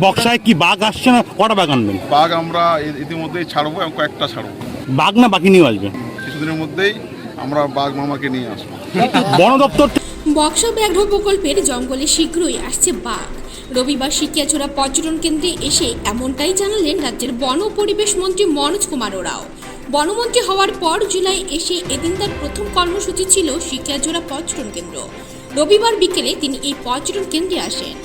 বক্সায় কি বাঘ আসছে না? কটা বাঘ আনবেন? বাঘ আমরা ইতিমধ্যেই ছাড়বো এবং কয়েকটা ছাড়বো। বাঘ না বাকি নিয়ে আসবে? কিছুদিনের মধ্যেই আমরা বাঘ মামাকে নিয়ে আসবো। বন দপ্তর বক্সা ব্যাঘ্র প্রকল্পের জঙ্গলে শীঘ্রই আসছে বাঘ। রবিবার সিকিয়াছড়া পর্যটন কেন্দ্রে এসে এমনটাই জানালেন রাজ্যের বন ও পরিবেশ মন্ত্রী মনোজ কুমার ওরাও। বনমন্ত্রী হওয়ার পর জুলাই এসে এদিন তার প্রথম কর্মসূচি ছিল সিকিয়াছড়া পর্যটন কেন্দ্র। রবিবার বিকেলে তিনি এই পর্যটন কেন্দ্রে আসেন।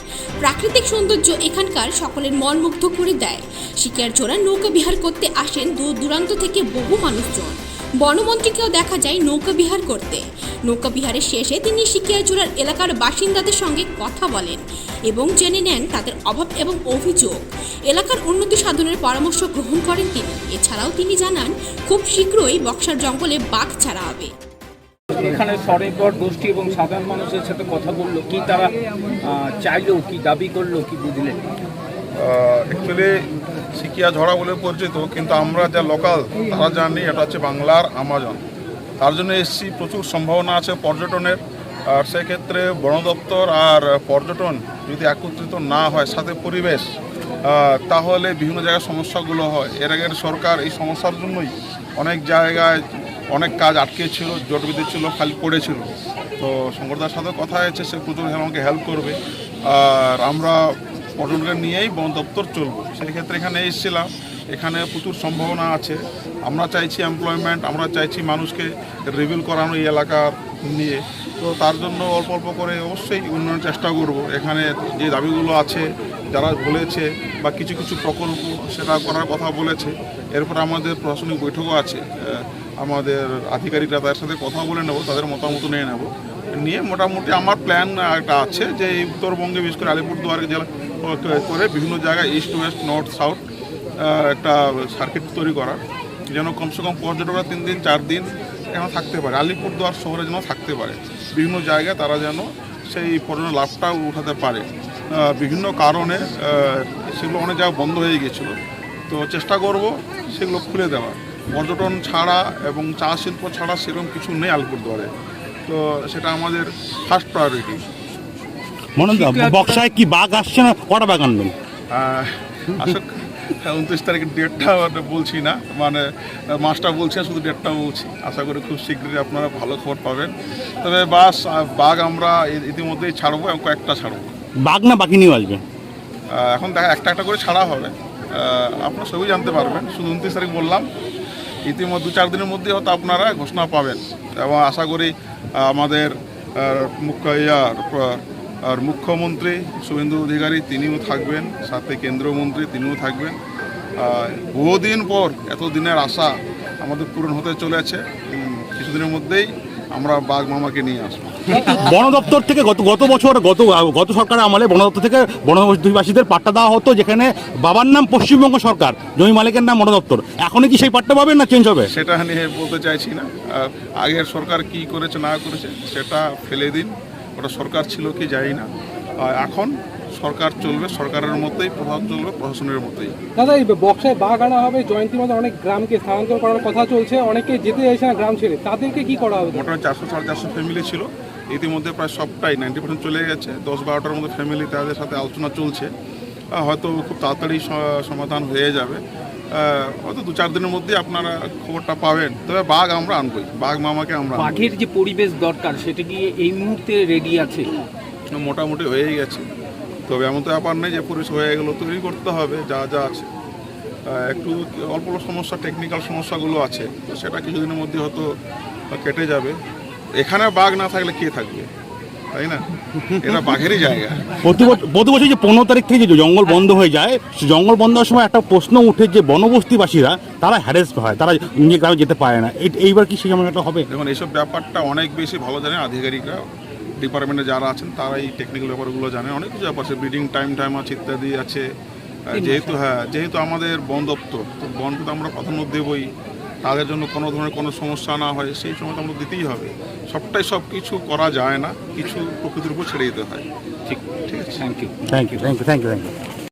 প্রাকৃতিক সৌন্দর্য এখানকার সকলের মন মুগ্ধ করে দেয়। সিকিয়াছড়া নৌকা বিহার করতে আসেন দূর দূরান্ত থেকে বহু মানুষজন। বনমন্ত্রীকেও দেখা যায় নৌকা বিহার করতে। নৌকা বিহারের শেষে তিনি সিকিয়াছড়ার এলাকার বাসিন্দাদের সঙ্গে কথা বলেন এবং জেনে নেন তাদের অভাব এবং অভিযোগ। এলাকার উন্নতি সাধনের পরামর্শ গ্রহণ করেন তিনি। এছাড়াও তিনি জানান খুব শীঘ্রই বক্সার জঙ্গলে বাঘ ছাড়া হবে। এখানে স্বনির্ভর গোষ্ঠী এবং সাধারণ মানুষের সাথে কথা বললো, কি তারা চাইলো, কি দাবি করলো, কি বুঝলেন? অ্যাকচুয়ালি সিকিয়াঝড়া বলে পরিচিত, কিন্তু আমরা যা লোকাল তারা জানি এটা হচ্ছে বাংলার আমাজন। তার জন্য এসছি, প্রচুর সম্ভাবনা আছে পর্যটনের। আর সেক্ষেত্রে বন দপ্তর আর পর্যটন যদি একত্রিত না হয়, সাথে পরিবেশ, তাহলে বিভিন্ন জায়গায় সমস্যাগুলো হয়। এর আগের সরকার এই সমস্যার জন্যই অনেক জায়গায় অনেক কাজ আটকে ছিল, জট বিঁধেছিল, খালি পড়েছিল। তো শঙ্করদার সাথে কথা হয়েছে, সে প্রচুর আমাকে হেল্প করবে। আর আমরা পর্যটনকে নিয়েই বন দপ্তর চলবো। সেই ক্ষেত্রে এখানে এসেছিলাম, এখানে প্রচুর সম্ভাবনা আছে। আমরা চাইছি এমপ্লয়মেন্ট, আমরা চাইছি মানুষকে রিভিল করানো এই এলাকার নিয়ে। তো তার জন্য অল্প অল্প করে অবশ্যই উন্নয়নের চেষ্টা করব। এখানে যে দাবিগুলো আছে যারা বলেছে, বা কিছু কিছু প্রকল্প সেটা করার কথা বলেছে। এরপর আমাদের প্রশাসনিক বৈঠকও আছে, আমাদের আধিকারিকরা তাদের সাথে কথা বলে নেব, তাদের মতামত নিয়ে নেব। নিয়ে মোটামুটি আমার প্ল্যান একটা আছে যে এই উত্তরবঙ্গে, বিশেষ করে আলিপুরদুয়ার জেলা করে বিভিন্ন জায়গায় ইস্ট ওয়েস্ট নর্থ সাউথ একটা সার্কিট তৈরি করার, যেন কমসে কম পর্যটকরা 3 দিন 4 দিন এখানে থাকতে পারে, আলিপুরদুয়ার শহরে যেন থাকতে পারে। বিভিন্ন জায়গায় তারা যেন সেই পর্যটন লাভটা উঠাতে পারে। বিভিন্ন কারণে সেগুলো অনেক জায়গায় বন্ধ হয়ে গিয়েছিলো, তো চেষ্টা করব সেগুলো খুলে দেওয়ার। পর্যটন ছাড়া এবং চা শিল্প ছাড়া সেরকম কিছু নেই আলিপুরদুয়ারে, তো সেটা আমাদের ফার্স্ট প্রায়োরিটি। বক্সায় কি বাঘ আসছে না? কটা বাঘ আনবেন? আসলে 29 তারিখের ডেটটা বলছি না, মানে মাসটা বলছি না, শুধু ডেটটা বলছি। আশা করি খুব শীঘ্রই আপনারা ভালো খবর পাবেন। তবে বাঘ আমরা ইতিমধ্যেই ছাড়বো এবং কয়েকটা ছাড়বো। বাঘ না বাকি নিয়ে আসবে? এখন দেখা একটা একটা করে ছাড়া হবে, আপনারা সবই জানতে পারবেন। শুধু 29 তারিখ বললাম, ইতিমধ্যে 2-4 দিনের মধ্যে হয়তো আপনারা ঘোষণা পাবেন। এবং আশা করি আমাদের মুখ্যমন্ত্রী শুভেন্দু অধিকারী তিনিও থাকবেন, সাথে কেন্দ্রীয় মন্ত্রী তিনিও থাকবেন। বহুদিন পর এত দিনের আশা আমাদের পূরণ হতে চলেছে। কিছুদিনের মধ্যেই আমরা বাঘ মামাকে নিয়ে আসবো। বন দপ্তর থেকে গত বছর গত সরকারের আমলে বন দপ্তর থেকে বনবাসীদের পাট্টা দেওয়া হতো, যেখানে বাবার নাম পশ্চিমবঙ্গ সরকার, জমি মালিকের নাম বন দপ্তর। এখনই কি সেই পাট্টা পাবেন না চেঞ্জ হবে? সেটা নিয়ে বলতে চাইছি না। আগের সরকার কি করেছে না করেছে সেটা ফেলে দিন, ওটা সরকার ছিল কি জানি না। এখন সরকার চলবে, সরকারের মতোই প্রশাসন চলবে, প্রশাসনের মতোই। দাদা, এই বক্সায় বাঘ আনা হবে, জয়ন্তী মাঝে অনেক গ্রামকে স্থানান্তর করার কথা চলছে, অনেকে যেতে চাইছে না গ্রাম ছেড়ে, তাদেরকে কি করা হবে? মোটামুটি 400-450 ফ্যামিলি ছিল, ইতিমধ্যে প্রায় সবটাই 90% চলে গেছে। 10-12টার মতো ফ্যামিলি, তাদের সাথে আলোচনা চলছে। হয়তো খুব তাড়াতাড়ি সমাধান হয়ে যাবে, হয়তো 2-4 দিনের মধ্যে আপনারা খবরটা পাবেন। তবে বাঘ আমরা আনবই, বাঘ মামাকে আমরা। বাঘের যে পরিবেশ দরকার সেটা কি এই মুহূর্তে রেডি আছে? মোটামুটি হয়ে গেছে, তবে এমন তো ব্যাপার নেই যে পরিবেশ হয়ে গেলো, তৈরি করতে হবে যা যা আছে। একটু অল্প সমস্যা, টেকনিক্যাল সমস্যাগুলো আছে, তো সেটা কিছুদিনের মধ্যে হয়তো কেটে যাবে। এখানে বাঘ না থাকলে কে থাকবে, তাই না? এটা বাঘেরই জায়গা। প্রতি বছর যে 15 তারিখ থেকে যে জঙ্গল বন্ধ হয়ে যায়, জঙ্গল বন্ধ হওয়ার সময় একটা প্রশ্ন উঠে যে বনবস্তিবাসীরা তারা হ্যারেস হয়, তারা নিজের গ্রামে যেতে পারে না। এইবার কি সেই একটা হবে? দেখুন, এইসব ব্যাপারটা অনেক বেশি ভালো জানে আধিকারিকরা, ডিপার্টমেন্টে যারা আছেন তারা এই টেকনিক্যাল ব্যাপারগুলো জানে। অনেক কিছু ব্যাপার আছে, ব্রিডিং টাইম আছে, ইত্যাদি আছে। যেহেতু আমাদের বন দপ্তর, তো বনকে তো আমরা প্রাধান্য দেবই। তাদের জন্য কোনো ধরনের কোনো সমস্যা না হয় সেই সময় তো আমরা দিতেই হবে। সব কিছু করা যায় না, কিছু প্রকৃতির উপর ছেড়ে দিতে হয়। ঠিক আছে, থ্যাংক ইউ। Thank you.